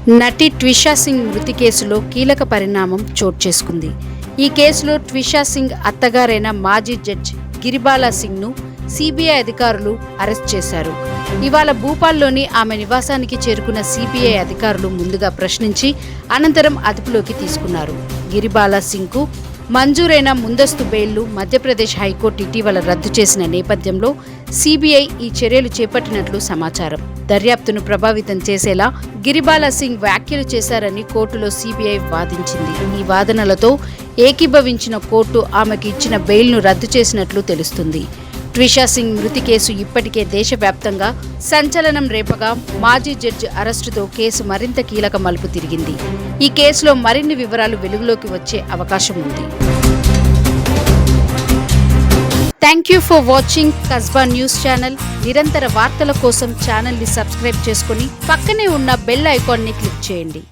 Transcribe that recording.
నటి ట్విషా సింగ్ మృతి కేసులో కీలక పరిణామం చోటు చేసుకుంది. ఈ కేసులో ట్విషా సింగ్ అత్తగారైన మాజీ జడ్జి గిరిబాలా సింగ్ను సిబిఐ అధికారులు అరెస్ట్ చేశారు. ఇవాళ భూపాల్లోని ఆమె నివాసానికి చేరుకున్న సిబిఐ అధికారులు ముందుగా ప్రశ్నించి అనంతరం అదుపులోకి తీసుకున్నారు. గిరిబాలా సింగ్కు మంజూరైన ముందస్తు బెయిల్ను మధ్యప్రదేశ్ హైకోర్టు ఇటీవల రద్దు చేసిన నేపథ్యంలో సిబిఐ ఈ చర్యలు చేపట్టినట్లు సమాచారం. దర్యాప్తును ప్రభావితం చేసేలా గిరిబాలా సింగ్ వ్యాఖ్యలు చేశారని కోర్టులో సిబిఐ వాదించింది. ఈ వాదనలతో ఏకీభవించిన కోర్టు ఆమెకు ఇచ్చిన బెయిల్ను రద్దు చేసినట్లు తెలుస్తుంది. ట్విషా సింగ్ మృతి కేసు ఇప్పటికే దేశవ్యాప్తంగా సంచలనం రేపగా మాజీ జడ్జి అరెస్టుతో కేసు మరింత కీలక మలుపు తిరిగింది. ఈ కేసులో మరిన్ని వివరాలు వెలుగులోకి వచ్చే అవకాశం ఉంది. Thank you for watching Kasba news channel. నిరంతర వార్తల కోసం ఛానల్ని సబ్స్క్రైబ్ చేసుకుని పక్కనే ఉన్న బెల్ ఐకాన్ని క్లిక్ చేయండి.